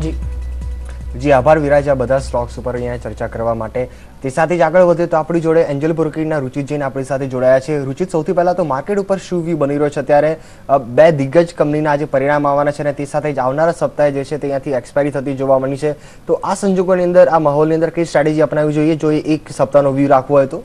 જી જી આભાર વિરાજ, આ બધા સ્ટોક્સ ઉપર અહીંયા ચર્ચા કરવા માટે. તે સાથે જ આગળ વધે તો આપણી જોડે એન્જલ બ્રોકિંગના રુચિત જૈન આપણી સાથે જોડાયા છે. રુચિત, સૌથી પહેલા તો માર્કેટ ઉપર શું વ્યૂ બની રહ્યો છે અત્યારે? બે દિગ્ગજ કંપનીના આજે પરિણામ આવવાના છે અને તે સાથે જ આવનારા સપ્તાહે જે છે તે અહીંયાથી એક્સપાયરી થતી જોવા મળી છે. તો આ સંજોગોની અંદર, આ માહોલની અંદર કઈ સ્ટ્રેટેજી અપનાવવી જોઈએ જો એક સપ્તાહનો વ્યૂ રાખવો હોય તો?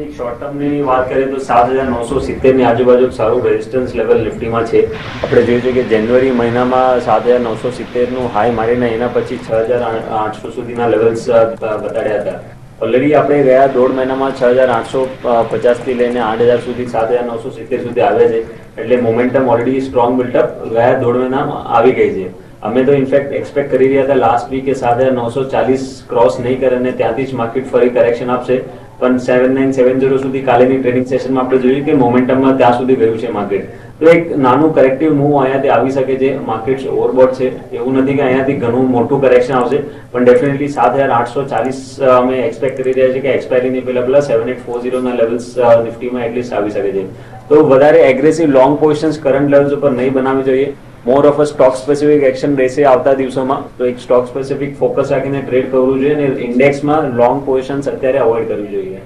એક શોર્ટ ટર્મની વાત કરીએ તો 7970 ની આજુબાજુ સારું રેઝિસ્ટન્સ લેવલ નિફ્ટીમાં છે. આપણે જોયું છે કે જાન્યુઆરી મહિનામાં 7970 નું હાઈ મારીને એના પછી 6800 સુધીના લેવલ્સ બતાડ્યા હતા. ઓલરેડી આપણે ગયા દોઢ મહિનામાં 6850 થી લઈને 8000 સુધી 7970 સુધી આવ્યા છે. એટલે મોમેન્ટમ ઓલરેડી સ્ટ્રોંગ બિલ્ટઅપ ગયા દોઢ મહિનામાં આવી ગઈ છે. અમે તો ઇનફેક્ટ એક્સપેક્ટ કરી રહ્યા હતા લાસ્ટ વીકે 7940 ક્રોસ નહીં કરે અને ત્યાંથી જ માર્કેટ ફરી કરેક્શન આપશે. પણ 7970 સુધી કાલેની ટ્રેડિંગ સેશનમાં આપણે જોયું કે મોમેન્ટમમાં ત્યાં સુધી ગયું છે માર્કેટ. તો એક નાનું કરેક્ટિવ મૂવ અહીંયાથી આવી શકે છે. માર્કેટ ઓવરબોટ છે, એવું નથી કે અહીંયાથી ઘણું મોટું કરેક્શન આવશે, પણ ડેફિનેટલી 7840 અમે એક્સપેક્ટ કરી રહ્યા છીએ કે એક્સપાયરીની પહેલા 7840 ના લેવલ્સ નિફ્ટીમાં એટલીસ્ટ આવી શકે છે. તો વધારે aggressive long positions current levels ઉપર નહીં બનાવવી જોઈએ. More of a stock specific action રહેશે આવતા દિવસોમાં. તો એક સ્ટોક સ્પેસિફિક ફોકસ રાખીને ટ્રેડ કરવું જોઈએ અને ઇન્ડેક્સમાં લોંગ પોઝિશન્સ અત્યારે અવોઇડ કરવી જોઈએ.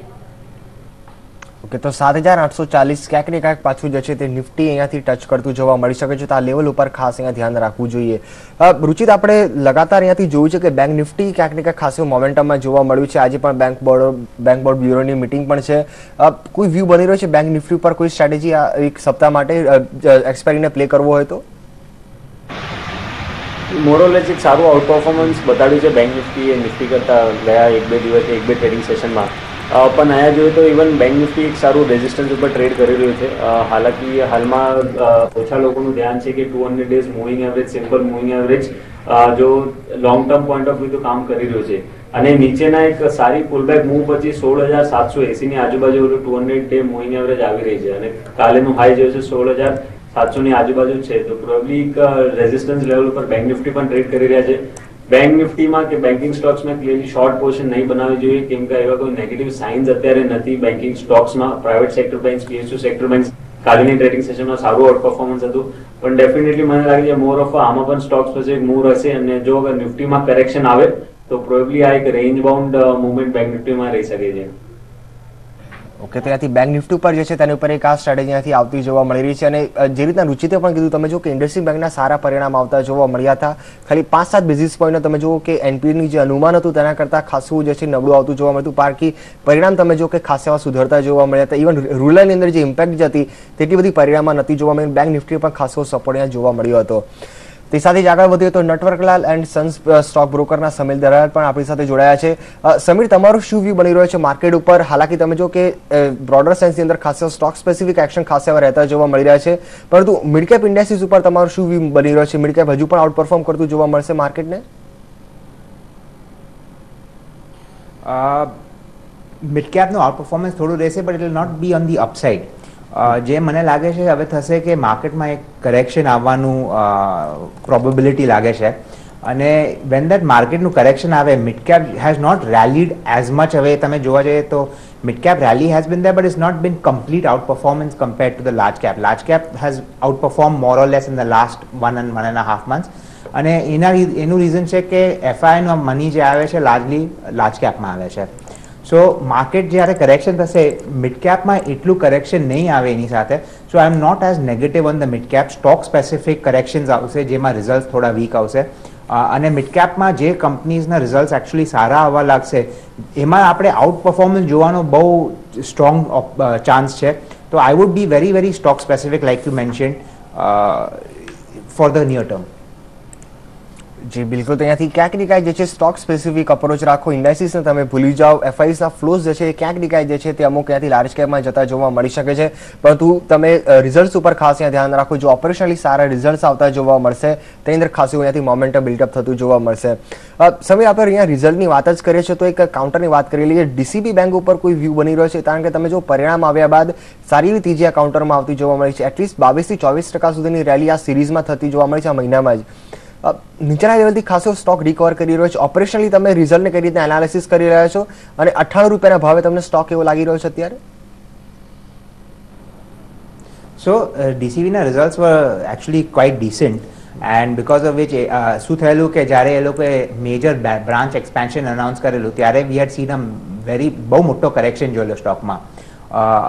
ઓકે, તો 7840 ક્યાંક ને ક્યાંક પાછું જે છે તે નિફ્ટી અહીંયાથી ટચ કરતું જોવા મળી શકે છે. તો આ લેવલ ઉપર ખાસ અહીંયા ધ્યાન રાખવું જોઈએ. રુચિત, આપણે લગાતાર અહીંયાથી જોયું છે કે બેંક નિફ્ટી ક્યાંક ને ક્યાંક ખાસ મોમેન્ટમમાં જોવા મળ્યું છે. આજે પણ બેંક બોર્ડ બ્યુરોની મિટિંગ પણ છે. કોઈ વ્યૂ બની રહ્યો છે બેંક નિફ્ટી ઉપર? કોઈ સ્ટ્રેટેજી એક સપ્તાહ માટે એક્સપાયરીને પ્લે કરવો હોય તો? મોરલેસ એક સારું આઉટ પરફોર્મન્સ બતાડ્યું છે બેંક નિફ્ટી એ નિફ્ટી કરતા ગયા એક બે ટ્રેડિંગ સેશનમાં. પણ અહીંયા જોઈએ તો ઇવન બેંક નિફ્ટી એક સારું રેઝિસ્ટન્સ ઉપર ટ્રેડ કરી રહ્યું છે. હાલાકી હાલમાં ઓછા લોકોનું ધ્યાન છે કે 200 days moving average, simple moving average જો long term point of view તો કામ કરી રહ્યું છે. અને નીચેના એક સારી પુલબેક મૂવ પછી 16780 ની આજુબાજુ 200 ડે મૂવિંગ એવરેજ આવી રહી છે અને કાલેનું હાઈ જોયું છે 16700 ની આજુબાજુ છે. તો પ્રોબેબલી એક રેઝિસ્ટન્સ લેવલ ઉપર બેંક નિફ્ટી પણ ટ્રેડ કરી રહ્યા છે. બેંક નિફ્ટીમાં કે બેન્કિંગ સ્ટોક્સમાં ક્લિયરલી શોર્ટ પોઝિશન નહીં બનાવવી જોઈએ, કેમ કે એવા કોઈ નેગેટિવ સાઇન્સ અત્યારે નથી બેન્કિંગ સ્ટોક્સમાં. Private sector banks, PSU sector banks કાલની ટ્રેડિંગ સેશનમાં સારું આઉટ પરફોર્મન્સ હતું. પણ ડેફિનેટલી મને લાગે છે મોર ઓફ આમાં પણ સ્ટોક સ્પેસિફિક મૂવ રહેશે અને જો અગર નિફ્ટીમાં કરેક્શન આવે તો પ્રોબેબલી આ એક રેન્જ બાઉન્ડ મુવમેન્ટ બેંક નિફ્ટીમાં રહી શકે છે. ઓકે, તો ત્યાંથી બેંક નિફ્ટી ઉપર જે છે તેની ઉપર એક આ સ્ટ્રેટેજી અહીંયાથી આવતી જોવા મળી રહી છે. અને જે રીતના રુચિતે પણ કીધું, તમે જો કે ઇન્ડસ્ટ્રી બેંકના સારા પરિણામ આવતા જોવા મળ્યા હતા. ખાલી 5-7 બેઝિસ પોઈન્ટ તમે જુઓ કે એનપીની જે અનુમાન હતું તેના કરતાં ખાસું જે છે નબળું આવતું જોવા મળતું. બાકી પરિણામ તમે જો કે ખાસ એવા સુધરતા જોવા મળ્યા હતા. ઇવન રૂરલની અંદર જે ઇમ્પેક્ટ હતી તેટલી બધી પરિણામમાં નથી જોવા મળી. બેંક નિફ્ટી પણ ખાસો સપોર્ટ અહીંયા જોવા મળ્યો હતો. તે સાથે જ આગળ વધીએ તો નટવરલાલ એન્ડ સન્સ સ્ટોક બ્રોકરના સમીર દરાર પણ આપણી સાથે જોડાયા છે. સમીર, તમારું શું વ્યૂ બની રહ્યો છે માર્કેટ ઉપર? હાલાકી તમે જો કે બ્રોડર સેન્સની અંદર ખાસ સ્ટોક સ્પેસિફિક એક્શન ખાસ એવા રહેતા જોવા મળી રહ્યા છે, પરંતુ મિડ કેપ ઇન્ડેક્સિસ ઉપર તમારું શું વ્યૂ બની રહ્યો છે? મિડ કેપ હજુ પણ આઉટ પરફોર્મ કરતું જોવા મળશે માર્કેટને? મિડ કેપનું આઉટ પરફોર્મન્સ થોડું રહેશે, but it will not be on the upside. જે મને લાગે છે હવે થશે કે માર્કેટમાં એક કરેક્શન આવવાનું પ્રોબેબિલિટી લાગે છે. અને વેન દેટ માર્કેટનું કરેક્શન આવે, mid cap has not rallied as much. હવે તમે જોવા જઈએ તો mid cap rally has been there, but it's not been complete outperformance compared to the large cap. Large cap has outperform more or less in the last 1.5 months. અને એનું reason છે કે એફઆઈનો money જે આવે છે largely large કેપમાં આવે છે. સો માર્કેટ જ્યારે કરેક્શન થશે, મિડ કેપમાં એટલું કરેક્શન નહીં આવે એની સાથે. So I am not as negative on the mid cap. Stock specific corrections આવશે જેમાં રિઝલ્ટ થોડા વીક આવશે. અને મિડ કેપમાં જે કંપનીઝના રિઝલ્ટ એકચ્યુઅલી સારા આવવા લાગશે એમાં આપણે આઉટ પરફોર્મન્સ જોવાનો બહુ સ્ટ્રોંગ ચાન્સ છે. તો I would be very very stock specific like you mention for the near term. જી બિલકુલ, તો અહીંયાથી ક્યાંક ને ક્યાંક જે છે સ્ટોક સ્પેસિફિક અપ્રોચ રાખો. ઇન્ડેક્સિસને તમે ભૂલી જાઓ. એફઆઈસના ફ્લોઝ જે છે ક્યાંક ને ક્યાંક જે છે તે અમુક ત્યાંથી લાર્જ કેપમાં જતા જોવા મળી શકે છે, પરંતુ તમે રિઝલ્ટ્સ ઉપર ખાસ અહીંયા ધ્યાન રાખો. જો ઓપરેશનલી સારા રિઝલ્ટ્સ આવતા જોવા મળશે તેની અંદર ખાસું અહીંયાથી મોમેન્ટમ બિલ્ડઅપ થતું જોવા મળશે. સમીર, આપણે અહીંયા રિઝલ્ટની વાત જ કરીએ છીએ તો એક કાઉન્ટરની વાત કરી લઈએ. ડીસીબી બેંક ઉપર કોઈ વ્યૂ બની રહ્યો છે? કારણ કે તમે જો પરિણામ આવ્યા બાદ સારી એવી તેજી આ કાઉન્ટરમાં આવતી જોવા મળી છે. એટલીસ્ટ 22 થી 24% સુધીની રેલી આ સિરીઝમાં થતી જોવા મળી છે આ મહિનામાં જ. નીચેના લેવલથી ખાસો સ્ટોક રિકવર કરી રહ્યો છે. ઓપરેશનલી તમે રિઝલ્ટને કઈ રીતે એનાલિસિસ કરી રહ્યા છો અને 98 રૂપિયાના ભાવે તમને સ્ટોક એવો લાગી રહ્યો છે અત્યારે? સો DCBના results were actually quite decent and because of which શું થયેલું કે જ્યારે એ લોકોએ મેજર બ્રાન્ચ એક્સપેન્શન અનાઉન્સ કરેલું ત્યારે વી હેડ સીન બહુ મોટો કરેક્શન જોયેલો સ્ટોકમાં.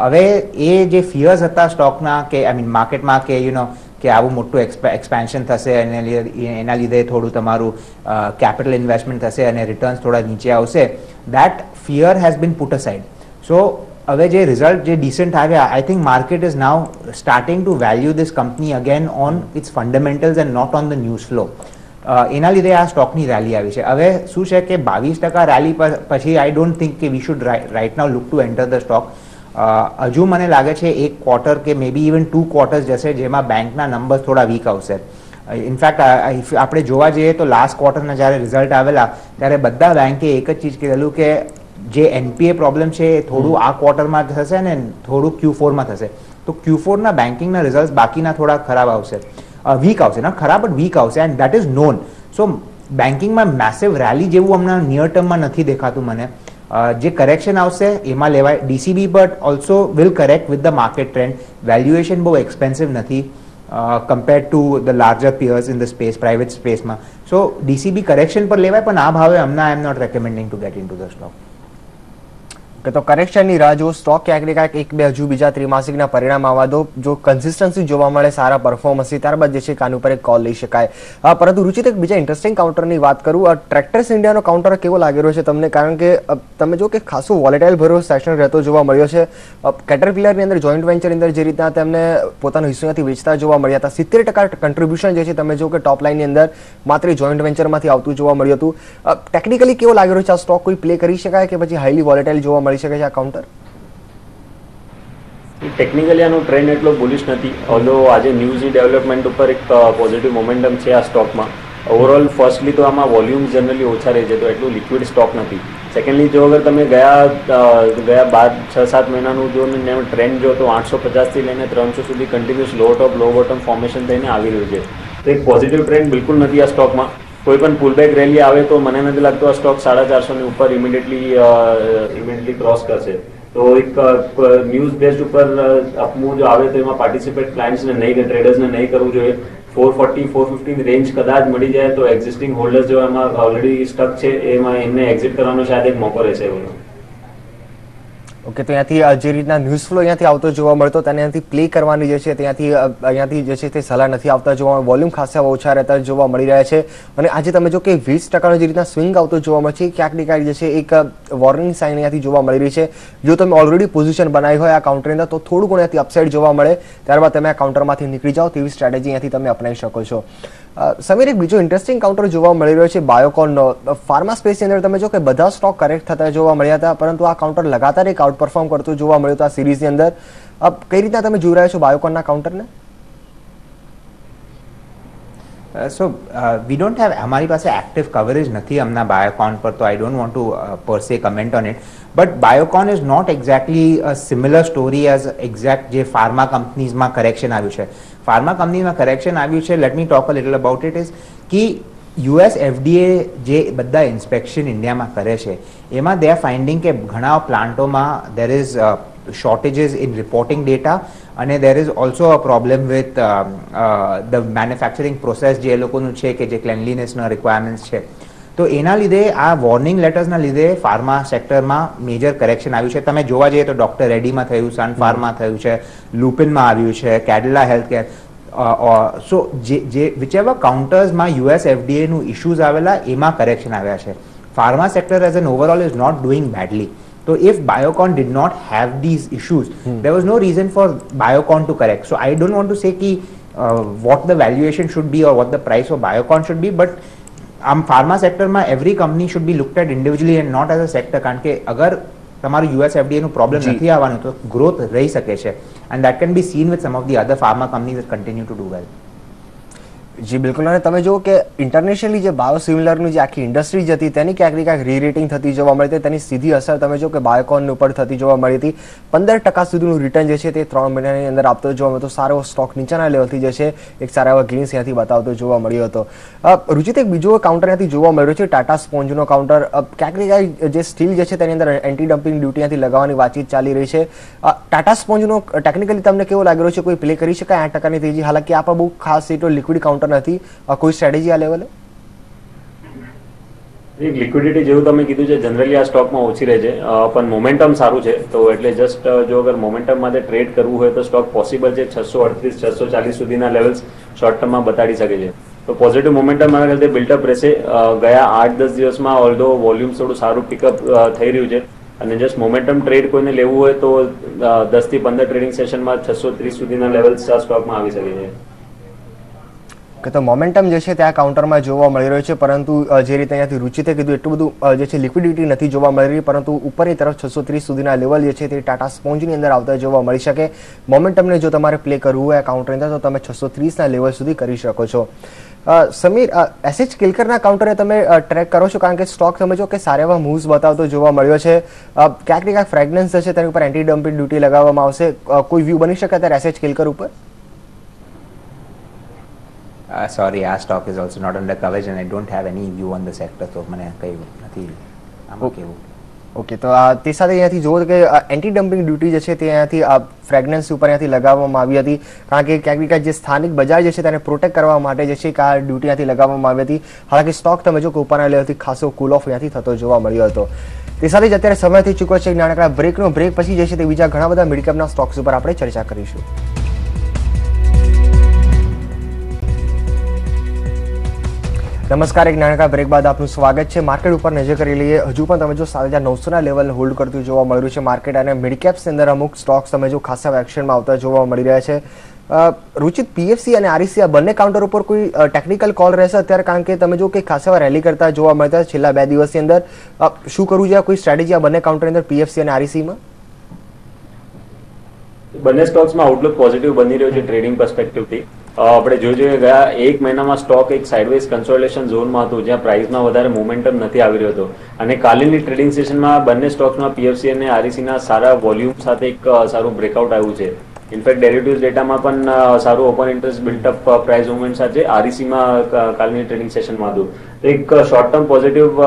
હવે એ જે ફિયર્સ હતા સ્ટોકના કે આઈ મીન માર્કેટમાં કે કે આવું મોટું એક્સપેન્શન થશે અને એના લીધે થોડું તમારું કેપિટલ ઇન્વેસ્ટમેન્ટ થશે અને રિટર્ન્સ થોડા નીચે આવશે, that fear has been put aside. So હવે જે રિઝલ્ટ જે ડિસન્ટ આવ્યા, I think market is now starting to value this company again on its fundamentals and not on the news flow. એના લીધે આ સ્ટોકની રેલી આવી છે. હવે શું છે કે 22% રેલી પછી આઈ ડોન્ટ થિંક કે we should right now look to enter the stock. હજુ મને લાગે છે એક ક્વાર્ટર કે મે બી ઇવન 2 ક્વાર્ટર્સ જશે જેમાં બેંકના નંબર્સ થોડા વીક આવશે. ઇનફેક્ટ આપણે જોવા જઈએ તો લાસ્ટ ક્વાર્ટરના જ્યારે રિઝલ્ટ આવેલા ત્યારે બધા બેંકે એક જ ચીજ કહેલું કે જે એનપીએ પ્રોબ્લેમ છે એ થોડું આ ક્વાર્ટરમાં થશે ને થોડું Q4માં થશે. તો Q4ના બેન્કિંગના રિઝલ્ટ બાકીના થોડા ખરાબ આવશે, વીક આવશે, ના ખરાબ બટ વીક આવશે and that is known. So બેન્કિંગમાં મેસિવ રેલી જેવું હમણાં નિયર ટર્મમાં નથી દેખાતું મને. જે કરેક્શન આવશે એમાં લેવાય. DCB but also will correct with the market trend. Valuation બહુ એક્સપેન્સિવ નથી compared to the larger piers in the space, private સ્પેસમાં. સો ડીસીબી કરેક્શન પર લેવાય પણ આ ભાવે હમણાં I am not recommending to get into the stock. તો કરેક્શનની રાહ જો સ્ટોક ક્યાંક ને ક્યાંક એક બે હજુ બીજા ત્રિમાસિકના પરિણામ આવવા દો, જો કન્સિસ્ટન્સી જોવા મળે, સારા પરફોર્મન્સથી, ત્યારબાદ જે છે કાન ઉપર એક કોલ લઈ શકાય. પરંતુ રુચિત એક બીજા ઇન્ટરેસ્ટિંગ કાઉન્ટરની વાત કરું. ટ્રેક્ટર્સ ઇન્ડિયાનો કાઉન્ટર કેવો લાગી રહ્યો છે તમને? કારણ કે તમે જો કે ખાસો વોલેટાઇલ ભરો સેશન રહેતો જોવા મળ્યો છે. કેટરપિલરની અંદર જોઈન્ટ વેન્ચરની અંદર જે રીતના તેમને પોતાનો હિસ્સો ત્યાંથી વેચતા જોવા મળ્યા હતા, 70% કન્ટ્રીબ્યુશન જે છે તમે જો કે ટોપ લાઇનની અંદર માત્ર જોઈન્ટ વેન્ચરમાંથી આવતું જોવા મળ્યું હતું. ટેકનિકલી કેવો લાગી રહ્યો છે આ સ્ટોક? કોઈ પ્લે કરી શકાય કે પછી હાઈલી વોલેટાઇલ જોવા મળી શકે છે આ કાઉન્ટર? ટેકનિકલી આનો ટ્રેન્ડ એટલો બુલિશ નથી, ઓલ્ધો આજે ન્યૂઝની ડેવલપમેન્ટ ઉપર એક પોઝિટિવ મોમેન્ટમ છે આ સ્ટોકમાં. ઓવરઓલ ફર્સ્ટલી તો આમાં વોલ્યુમ જનરલી ઓછા રહે છે તો એટલું લિક્વિડ સ્ટોક નથી. સેકન્ડલી જો અગર તમે ગયા 6-7 મહિનાનું જો ટ્રેન્ડ જો તો 850થી લઈને 300 સુધી કન્ટિન્યુઅસ લો ટોપ લો બોટમ ફોર્મેશન થઈને આવી રહ્યું છે. તો એક પોઝિટિવ ટ્રેન્ડ બિલકુલ નથી આ સ્ટોકમાં. કોઈ પણ પુલબેક રેલી આવે તો મને નથી લાગતો આ સ્ટોક 450 ની ઉપર ઇમિડિયેટલી ક્રોસ કરશે. તો એક ન્યૂઝ બેઝ ઉપર અપમૂવ જો આવે તો એમાં પાર્ટિસિપેટ ક્લાયન્ટ્સને નહીં, ટ્રેડર્સને નહીં કરવું જોઈએ. 440-450 રેન્જ કદાચ મળી જાય તો એક્ઝિસ્ટિંગ હોલ્ડર્સ જો એમાં ઓલરેડી સ્ટક છે એમાં એમને એક્ઝિટ કરવાનો શાયદ એક મોકો રહેશે એવો. ઓકે, તો અહીંયાથી જે રીતના ન્યૂઝ ફ્લો અહીંયાથી આવતો જોવા મળતો ત્યાંથી પ્લે કરવાની જે છે અહીંયાથી જે છે તે સલાહ નથી આવતા જોવા. વોલ્યુમ ખાસા ઓછા રહેતા જોવા મળી રહ્યા છે. અને આજે તમે જો કે 20% જે રીતના સ્વિંગ આવતો જોવા મળે છે, ક્યાંક ને ક્યાંક જે છે એક વોર્નિંગ સાઇન અહીંયાથી જોવા મળી રહી છે. જો તમે ઓલરેડી પોઝિશન બનાવી હોય આ કાઉન્ટરની અંદર તો થોડું ઘણું અહીંયાથી અપસાઇડ જોવા મળે, ત્યારબાદ તમે આ કાઉન્ટરમાંથી નીકળી જાઓ તેવી સ્ટ્રેટેજી અહીંયાથી તમે અપનાવી શકો છો. સમીર, એક બીજો ઇન્ટરેસ્ટિંગ કાઉન્ટર જોવા મળી રહ્યો છે બાયોકોનનો. ફાર્મા સ્પેસની અંદર તમે જો કે બધા સ્ટોક કરેક્ટ થતા જોવા મળ્યા હતા, પરંતુ આ કાઉન્ટર લગાતાર એક આઉટ પરફોર્મ કરતું જોવા મળ્યું હતું આ સિરીઝની અંદર. કઈ રીતના તમે જોઈ રહ્યા છો બાયોકોનના કાઉન્ટરને? સો વી ડોન્ટ હેવ, અમારી પાસે એક્ટિવ કવરેજ નથી હમણાં બાયોકોન પર, તો I don't want to per se comment on it. But Biocon is not exactly a similar story as exact જે ફાર્મા કંપનીઝમાં કરેક્શન આવ્યું છે. ફાર્મા કંપનીમાં કરેક્શન આવ્યું છે, let me talk a little about it, is કે US FDA જે બધા ઇન્સ્પેક્શન ઇન્ડિયામાં કરે છે એમાં દે આર ફાઇન્ડિંગ કે ઘણા પ્લાન્ટોમાં there is shortages in reporting data અને there is also a problem with the manufacturing process જે એ લોકોનું છે કે જે ક્લેનલીનેસના રિક્વાયરમેન્ટ્સ છે. તો એના લીધે આ વોર્નિંગ લેટર્સના લીધે ફાર્મા સેક્ટરમાં મેજર કરેક્શન આવ્યું છે. તમે જોવા જઈએ તો ડોક્ટર રેડ્ડીમાં થયું, સન ફાર્મા થયું છે, લુપિનમાં આવ્યું છે, કેડિલા હેલ્થકેર. સો જે વિચેવર કાઉન્ટર્સમાં US FDA નું ઇશ્યુઝ આવેલા એમાં કરેક્શન આવ્યા છે. Pharma sector as an overall is not doing badly. So if Biocon did not have these issues, there was no reason for Biocon to correct. So I don't want to say ki what the valuation should be or what the price of Biocon should be, but pharma sector ma every company should be looked at individually and not as a sector. કારણ કે અગર તમારું US FDA નું problem નથી આવવાનું તો growth રહી શકે છે, and that can be seen with some of the other pharma companies that continue to do well. જી બિલકુલ. અને તમે જુઓ કે ઇન્ટરનેશનલી જે બાયોસિમિલરની જે આખી ઇન્ડસ્ટ્રી જ હતી તેની ક્યાંક ને ક્યાંક રીરેટિંગ થતી જોવા મળી હતી. તેની સીધી અસર તમે જો કે બાયોકોન ઉપર થતી જોવા મળી હતી. 15% સુધીનું રિટર્ન જે છે તે 3 મહિનાની અંદર આપતો જોવા મળતો. સારો સ્ટોક નીચાના લેવલથી જે છે એક સારા એવા ગેઇન્સ ત્યાંથી બતાવતો જોવા મળ્યો હતો. રુચિત, એક બીજો કાઉન્ટર ત્યાંથી જોવા મળ્યો છે ટાટા સ્પોન્જનો કાઉન્ટર. ક્યાંક ને ક્યાંક જે સ્ટીલ જે છે તેની અંદર એન્ટી ડમ્પિંગ ડ્યુટી ત્યાંથી લગાવવાની વાતચીત ચાલી રહી છે. ટાટા સ્પોન્જનો ટેકનિકલી તમને કેવો લાગી રહ્યો છે? કોઈ પ્લે કરી શકાય 8%ની તેજી? હાલાકી આ પણ બહુ ખાસ એટલો લિક્વિડ કાઉન્ટર ઉપર નથી, કોઈ સ્ટ્રેટેજી આ લેવલે? લિક્વિડિટી જેવું તમે કીધું છે જનરલી આ સ્ટોકમાં ઓછી રહે છે, પણ મોમેન્ટમ સારું છે, તો એટલે જસ્ટ જો અગર મોમેન્ટમ માટે ટ્રેડ કરવું હોય તો સ્ટોક પોસિબલ છે. 638 640 સુધીના લેવલ્સ શોર્ટ ટર્મમાં બતાડી શકે છે. તો પોઝિટિવ મોમેન્ટમ મારા ખ્યાલથી બિલ્ટઅપ રહેશે. ગયા 8-10 દિવસમાં ઓલ્ધો વોલ્યુમ થોડું સારું પિકઅપ થઈ રહ્યું છે, અને જસ્ટ મોમેન્ટમ ટ્રેડ કોઈને લેવું હોય તો 10 થી 15 ટ્રેડિંગ સેશનમાં 630 સુધીના લેવલ્સ આ સ્ટોકમાં આવી શકે છે. કે તો મોમેન્ટમ જે છે ત્યાં કાઉન્ટરમાં જોવા મળી રહ્યો છે, પરંતુ જે રીતે અહીંયાથી રુચિતે કીધું એટલું બધું જે છે લિક્વિડિટી નથી જોવા મળી રહી, પરંતુ ઉપરની તરફ 630 સુધીના લેવલ જે છે તે ટાટા સ્પોન્જની અંદર આવતા જોવા મળી શકે. મોમેન્ટમને જો તમારે પ્લે કરવું હોય કાઉન્ટરની અંદર તો તમે 630ના લેવલ સુધી કરી શકો છો. સમીર, એસએચ કિલકરના કાઉન્ટરે તમે ટ્રેક કરો છો, કારણ કે સ્ટોક તમે જો કે સારા એવા મૂવ્સ બતાવતો જોવા મળ્યો છે. ક્યાંક ને ક્યાંક ફ્રેગ્રન્સ છે તેની ઉપર એન્ટી ડમ્પિંગ ડ્યુટી લગાવવામાં આવશે, કોઈ વ્યૂ બની શકે ત્યારે એસએચ કિલકર ઉપર? Sorry, our stock is also not under coverage and I don't have any view on the sector, so મને કંઈ નથી આમાં કેવું. ઓકે, તો તે સાથે અહીંયાથી જુઓ કે એન્ટી ડમ્પિંગ ડ્યુટી જે છે તે અહીંયાથી ફ્રેગ્રન્સ ઉપર અહીંયાથી લગાવવામાં આવી હતી, કારણ કે ક્યાંક ને ક્યાંક જે સ્થાનિક બજાર જે છે તેને પ્રોટેક્ટ કરવા માટે જે છે કે આ ડ્યુટી અહીંયાથી લગાવવામાં આવી હતી. હાલાકી સ્ટોક તમે જો કે ઉપરના લેવલથી ખાસો કુલ ઓફ અહીંયાથી થતો જોવા મળ્યો હતો. તે સાથે જ અત્યારે સમય થઈ ચૂક્યો છે નાનકડા બ્રેકનો. બ્રેક પછી જે છે તે બીજા ઘણા બધા મિડ કેપના સ્ટોક્સ ઉપર આપણે ચર્ચા કરીશું. નમસ્કાર, એક નાનકડા બ્રેક બાદ આપનું સ્વાગત છે. માર્કેટ ઉપર નજર કરી લઈએ. હજુ પણ તમે જો 7,900ના લેવલ હોલ્ડ કરતું જોવા મળી રહ્યું છે માર્કેટ, અને મિડ કેપ્સ અંદર અમુક સ્ટોક્સ તમે જો ખાસા એક્શનમાં આવતા જોવા મળી રહ્યા છે. રુચિત, પીએફસી અને આરઈસી આ બંને કાઉન્ટર ઉપર કોઈ ટેકનિકલ કોલ રહેશે અત્યારે, કારણ કે તમે જો કે ખાસા રેલી કરતા જોવા મળતા છેલ્લા 2 દિવસની અંદર? શું કરવું જોઈએ, કોઈ સ્ટ્રેટેજી આ બંને કાઉન્ટરની અંદર પીએફસી અને આરઈસીમાં? બંને સ્ટોક્સમાં આઉટલુક પોઝિટિવ બની રહ્યો છે ટ્રેડિંગ પર્સપેક્ટિવથી. આપણે જોયું કે ગયા 1 મહિનામાં સ્ટોક એક સાઇડવેઝ કન્સોલિડેશન ઝોનમાં હતું, જ્યાં પ્રાઇસમાં વધારે મોમેન્ટમ નથી આવી રહ્યો હતો, અને કાલની ટ્રેડિંગ સેશનમાં બંને સ્ટોક્સમાં પીએફસી અને આરઈસીના સારા વોલ્યુમ સાથે એક સારું બ્રેકઆઉટ આવ્યું છે. ઇનફેક્ટ ડેરિવેટિવ્સ ડેટામાં પણ સારું open interest built-up price movement સાથે આરઈસીમાં કાલની ટ્રેડિંગ સેશનમાં હતું. તો એક શોર્ટ ટર્મ પોઝિટિવ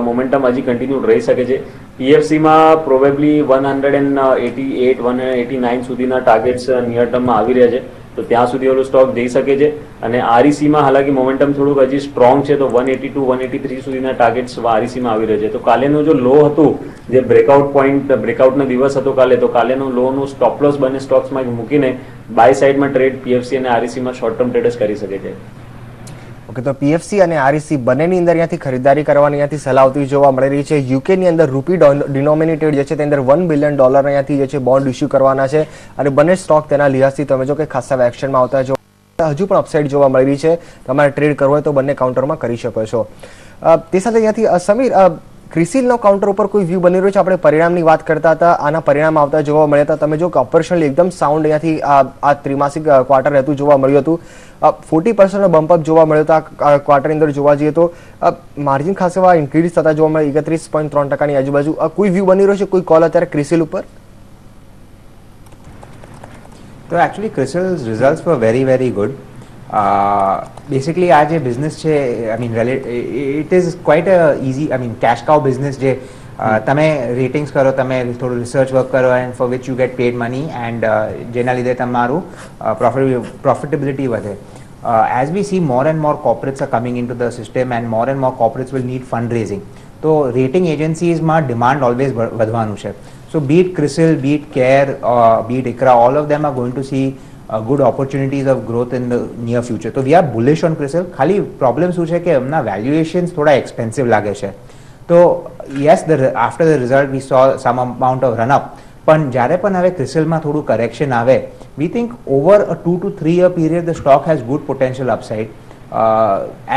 મોમેન્ટમ હજી કન્ટિન્યુ રહી શકે છે. પીએફસીમાં પ્રોબેબલી 188 189 સુધીના ટાર્ગેટ્સ નિયર ટર્મમાં આવી રહ્યા છે, તો ત્યાં સુધી ઓલો સ્ટોક જઈ શકે છે. અને આરઈસીમાં હાલાકી મોમેન્ટમ થોડુંક હજી સ્ટ્રોંગ છે, તો 182 183 સુધીના ટાર્ગેટ્સ આરઈસીમાં આવી રહ્યા છે. તો કાલેનું જો લો હતું, જે બ્રેકઆઉટનો દિવસ હતો કાલે, તો કાલેનું લોનું સ્ટોપ લોસ બંને સ્ટોક્સમાં મૂકીને બાય સાઇડમાં ટ્રેડ પીએફસી અને આરઈસીમાં શોર્ટ ટર્મ ટ્રેડર્સ કરી શકે છે. ઓકે, તો પીએફસી અને આરઈસી બંનેની અંદર અહીંયાથી ખરીદારી કરવાની અહીંયાથી સલાહ આવતી જોવા મળી રહી છે. યુકેની અંદર રૂપી ડિનોમિનેટેડ જે છે તેની અંદર $1 બિલિયન અહીંયાથી જે છે બોન્ડ ઇસ્યુ કરવાના છે, અને બંને સ્ટોક તેના લિહાઝથી તમે જો કે ખાસા એક્શનમાં આવતા જો હજુ પણ અપસાઇડ જોવા મળી રહી છે. તમારે ટ્રેડ કરવો હોય તો બંને કાઉન્ટરમાં કરી શકો છો. તે સાથે અહીંયાથી સમીર, ક્રિસિલનો કાઉન્ટર ઉપર કોઈ વ્યૂ બની રહ્યો છે? આપણે પરિણામની વાત કરતા હતા, આના પરિણામ આવતા જોવા મળ્યા હતા. તમે જો કે ઓપરેશનલી એકદમ સાઉન્ડ અહીંયાથી આ ત્રિમાસિક ક્વાર્ટર રહેતું જોવા મળ્યું હતું. 40% બમ્પઅપ જોવા મળ્યો હતો આ ક્વાર્ટરની અંદર. જોવા જઈએ તો માર્જિન ખાસ એવા ઇન્ક્રીઝ થતા જોવા મળે 31.3% આજુબાજુ. કોઈ વ્યૂ બની રહ્યો છે, કોઈ કોલ અત્યારે ક્રિસિલ ઉપર? તો actually Crisil's results were very good. Basically આ જે બિઝનેસ છે, I mean it is quite easy, I mean cash cow business, જે તમે રેટિંગ્સ કરો, તમે થોડું રિસર્ચ વર્ક કરો, and for which you get paid money, એન્ડ જેના લીધે તમારું પ્રોફિટેબિલિટી વધે. As we see, more and more corporates are coming into the system, and more corporates will need fundraising. તો રેટિંગ એજન્સીઝમાં ડિમાન્ડ ઓલવેઝ વધવાનું છે. So be it CRISIL, be it CARE, be it ICRA, all of them are going to see good opportunities of growth in the near future. So we are bullish on CRISIL. ખાલી problem શું છે કે એમના valuations થોડા expensive લાગે છે. તો yes, after the result we saw some amount of run up, પણ જ્યારે પણ હવે ક્રિસિલમાં થોડું કરેક્શન આવે, we think over a 2 to 3 year period the stock has good potential upside,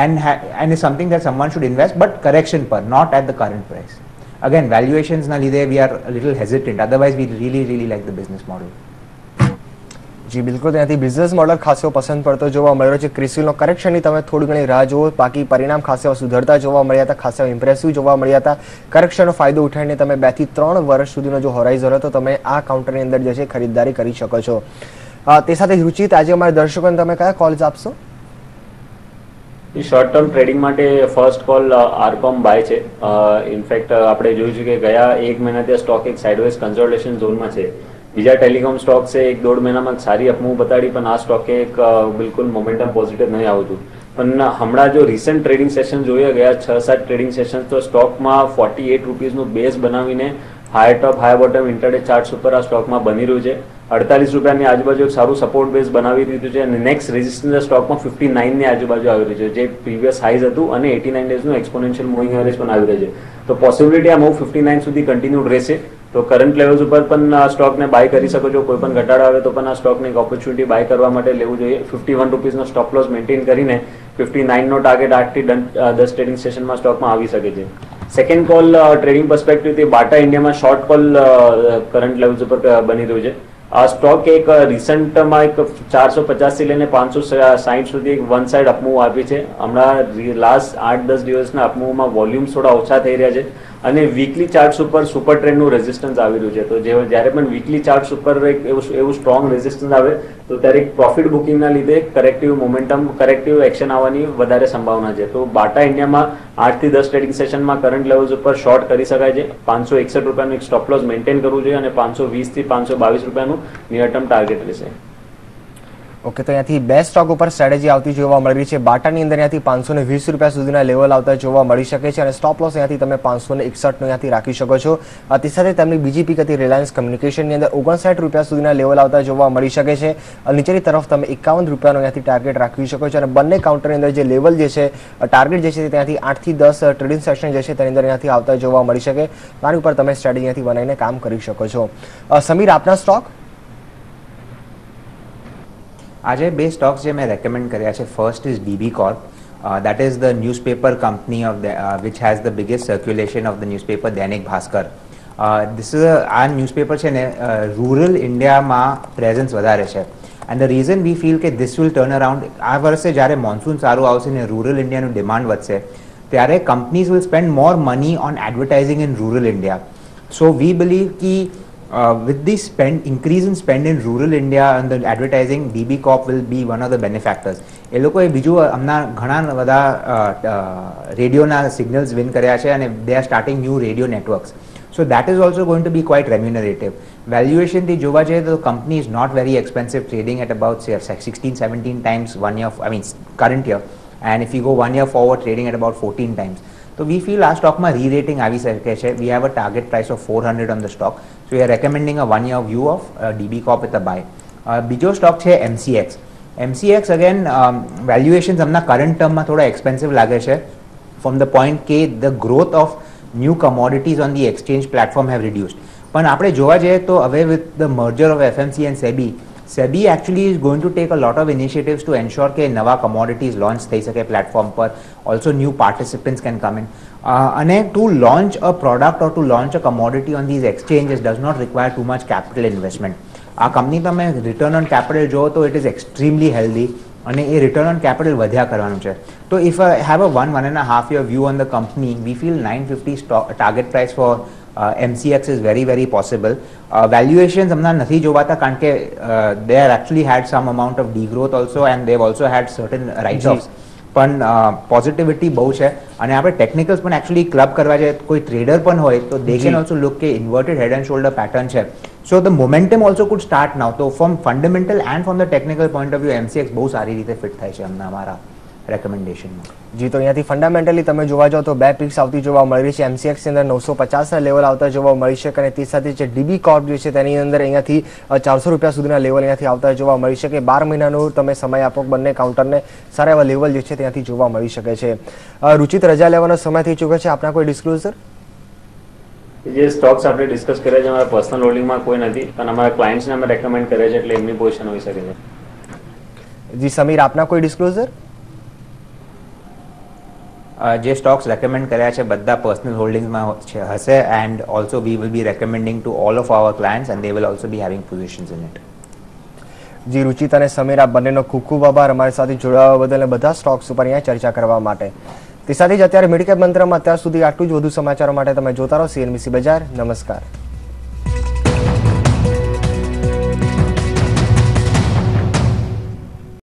and is something that someone should invest, but correction per, not at the current price. Again, valuations na lidhe we are a little hesitant, otherwise we really like the business model. જી બિલકુલ, ત્યાંથી business model ખાસો પસંદ પડતો જોવા મળ્યો છે. ક્રિસિલનો કરેક્શનની તમે થોડી ઘણી રાહ જુઓ, બાકી પરિણામ ખાસ સુધરતા જોવા મળ્યા હતા, ખાસ ઇમ્પ્રેસિવ જોવા મળ્યા હતા. કરેક્શનનો ફાયદો ઉઠાવીને તમે 2 થી 3 વર્ષ સુધીનો જો હોરાઇઝન હતો, તમે આ કાઉન્ટરની અંદર જે છે ખરીદદારી કરી શકો છો. તે સાથે રુચિત, આજે અમારા દર્શકોને તમે કયા કોલ્સ આપશો? શોર્ટ ટર્મ ટ્રેડિંગ માટે ફર્સ્ટ કોલ આરકોમ બાય છે. ઇનફેક્ટ આપણે જોયું છે કે ગયા 1 મહિનાથી સ્ટોક એક સાઇડવેઝ કન્સોલિડેશન ઝોનમાં છે, બીજા ટેલિકોમ સ્ટોક છે 1-1.5 મહિનામાં સારી અપમૂવ બતાડી, પણ આ સ્ટોકે એક બિલકુલ મોમેન્ટમ પોઝિટિવ નહીં આવતું. પણ હમણાં જો રિસન્ટ ટ્રેડિંગ સેશન જોઈએ ગયા 6-7 ટ્રેડિંગ સેશન, તો સ્ટોકમાં 48 રૂપીસનું બેઝ બનાવીને હાઈ ટોપ હાઈ બોટમ ઇન્ટરડે ચાર્ટ્સ ઉપર આ સ્ટોકમાં બની રહ્યું છે. 48 રૂપિયાની આજુબાજુ એક સારું સપોર્ટ બેઝ બનાવી દીધું છે અને નેક્સ્ટ રેઝિસ્ટન્સ સ્ટોકમાં 59 ની આજુબાજુ આવી રહ્યું છે, જે પ્રીવિયસ હાઈઝ હતું, અને 89 ડેઝનું એક્સપોનેન્શિયલ મૂવિંગ એવરેજ પણ આવી રહ્યું છે. તો પોસિબિલિટી આ મૂવ 59 સુધી કન્ટિન્યુડ રહેશે. તો કરંટ લેવલ્સ ઉપર પણ આ સ્ટોકને બાય કરી શકો છો. કોઈ પણ ઘટાડો આવે તો પણ આ સ્ટોકને એક ઓપોર્ચ્યુનિટી બાય કરવા માટે લેવું જોઈએ. 51 રૂપીસનો સ્ટોપ લોસ મેન્ટેન કરીને 59 નો ટાર્ગેટ 8 થી 10 ટ્રેડિંગ સેશનમાં સ્ટોકમાં આવી શકે છે. સેકન્ડ કોલ ટ્રેડિંગ પર્સપેક્ટિવથી બાટા ઇન્ડિયામાં શોર્ટ કોલ કરંટ લેવલ્સ ઉપર બની રહ્યું છે. આ સ્ટોક એક રિસન્ટમાં એક 450 થી લઈને 560 સુધી એક વન સાઇડ અપમૂવ આપી છે. હમણાં લાસ્ટ 8-10 દિવસના અપમૂવમાં વોલ્યુમ્સ થોડા ઓછા થઈ રહ્યા છે અને વીકલી ચાર્ટ્સ ઉપર સુપર ટ્રેન્ડનું રેઝિસ્ટન્સ આવી રહ્યું છે. તો જ્યારે પણ વીકલી ચાર્ટ્સ ઉપર એક એવું સ્ટ્રોંગ રેઝિસ્ટન્સ આવે તો ત્યારે પ્રોફિટ બુકિંગના લીધે કરેક્ટિવ મોમેન્ટમ, કરેક્ટિવ એક્શન આવવાની વધારે સંભાવના છે. તો બાટા ઇન્ડિયામાં 8 થી 10 ટ્રેડિંગ સેશનમાં કરંટ લેવલ્સ ઉપર શોર્ટ કરી શકાય છે. 561 રૂપિયાનું એક સ્ટોપ લોસ મેન્ટેન કરવું જોઈએ અને 520 થી 522 રૂપિયાનું નિયર ટર્મ ટાર્ગેટ રહેશે. ઓકે, તો અહીંયાથી બે સ્ટોક ઉપર સ્ટ્રેટેજી આવતી જોવા મળી રહી છે. બાટાની અંદર અહીંયાથી 520 રૂપિયા સુધીના લેવલ આવતા જોવા મળી શકે છે અને સ્ટોપ લોસ અહીંયાથી તમે 561 નો અહીંયાથી રાખી શકો છો. તે સાથે તેમની બીજી પીક હતી રિલાયન્સ કમ્યુનિકેશનની અંદર 59 રૂપિયા સુધીના લેવલ આવતા જોવા મળી શકે છે. નીચેની તરફ તમે 51 રૂપિયાનો અહીંયાથી ટાર્ગેટ રાખી શકો છો અને બંને કાઉન્ટરની અંદર જે લેવલ જે છે, ટાર્ગેટ જે છે, ત્યાંથી 8 થી 10 ટ્રેડિંગ સેશન જે છે તેની અંદર અહીંયાથી આવતા જોવા મળી શકે. આની ઉપર તમે સ્ટ્રેટેજી અહીંયાથી બનાવીને કામ કરી શકો છો. સમીર, આપના સ્ટોક? આજે બે સ્ટોક્સ જે મેં રેકમેન્ડ કર્યા છે. First is DB Corp. That is the newspaper company of which has the biggest circulation of the newspaper Dainik Bhaskar. આ ન્યૂઝપેપર છે ને રૂરલ ઇન્ડિયામાં પ્રેઝન્સ વધારે છે and the reason V feel કે ધીસ વિલ ટર્ન અરાઉન્ડ. આ વર્ષે જ્યારે મોન્સૂન સારું આવશે ને રૂરલ ઇન્ડિયાનું ડિમાન્ડ વધશે ત્યારે companies will spend more money on advertising in rural India. So we believe કી with this increase in spend in rural India and the advertising, DB Corp will be one of the benefactors. એ લોકોએ બીજું હમણાં ઘણા બધા રેડિયોના signals win કર્યા છે અને they are starting new radio networks. So that is also going to be quite remunerative. Valuation થી જોવા જઈએ તો company is not very expensive, trading at about say 16-17 times 1 year, I mean current year, and if you go 1 year forward trading at about 14 times. So we feel આ સ્ટોકમાં re-rating આવી શકે છે. We have a target price of 400 on the stock. So we are recommending a 1 year view of DB Corp with a buy. બીજો stock છે MCX. MCX again valuations હમણાં current ટર્મમાં થોડા એક્સપેન્સિવ લાગે છે from the point કે the growth of new commodities on the exchange platform have reduced. પણ આપણે જોવા જઈએ તો હવે with the merger of FMC and SEBI actually is going to take a lot of initiatives to ensure કે નવા commodities launch થઈ શકે પ્લેટફોર્મ પર. Also new participants can come in. અને to launch a product or to launch a commodity on these exchanges does not require too much capital investment. આ company તમે return on capital જો તો it is extremely healthy અને એ return on capital વધ્યા કરવાનું છે. તો if I have a 1.5 year view on the company, we feel 950 target price for MCX is very very possible. Valuations હમણાં નથી જોવાતા કારણ કે they are actually had some amount of degrowth also and they've also had certain write-offs. પણ positivity બહુ છે અને આપણે technicals પણ એકચ્યુઅલી ક્લબ કરવા જાય કોઈ ટ્રેડર પણ હોય તો દે કેન ઓલ્સો લુક કે inverted head and shoulder pattern છે. So the momentum also could start now. તો from fundamental and from the technical point of view MCX બહુ સારી રીતે ફિટ થાય છે હમણાં અમારા રેકમેન્ડેશનમાં. જી, તો અહીંયાથી ફંડામેન્ટલી તમે જોવા જાઓ તો બે પિક્સ આવતી જોવા મળી રહી છે. MCX ની અંદર 950ના લેવલ આવતા જોવા મળી શકે અને તે સાથે જે DB Corp જે છે તેની અંદર અહીંયાથી 400 રૂપિયા સુધીના લેવલ અહીંયાથી આવતા જોવા મળી શકે. 12 મહિનાનો તમે સમય આપો બંને કાઉન્ટરને, સારા એવા લેવલ જે છે ત્યાંથી જોવા મળી શકે છે. રુચિત, રજા લેવાનો સમય થઈ ચૂક્યો છે, આપના કોઈ ડિસ્ક્લોઝર? જે સ્ટોક્સ આપણે ડિસ્કસ કર્યા છે અમારા પર્સનલ હોલ્ડિંગમાં કોઈ નથી, પણ અમારા ક્લાયન્ટ્સને અમે રેકમેન્ડ કર્યા છે એટલે એમની પોઝિશન હોઈ શકે છે. જી સમીર, આપના કોઈ ડિસ્ક્લોઝર? જે સ્ટોક્સ રેકમેન્ડ કર્યા છે બધા પર્સનલ હોલ્ડિંગ્સમાં હશે and also we will be recommending to all of our clients and they will also be having positions in it. જી રુચિત અને સમીર, આ બંનેનો ખૂબ ખૂબ આભાર અમારી સાથે જોડાવા બદલ અને બધા સ્ટોક્સ ઉપર અહીંયા ચર્ચા કરવા માટે. તે સાથે જ અત્યારે મિડકેપ મંત્રમાં અત્યાર સુધી આટલું જ. વધુ સમાચારો માટે તમે જોતા રહો CNBC બજાર. નમસ્કાર.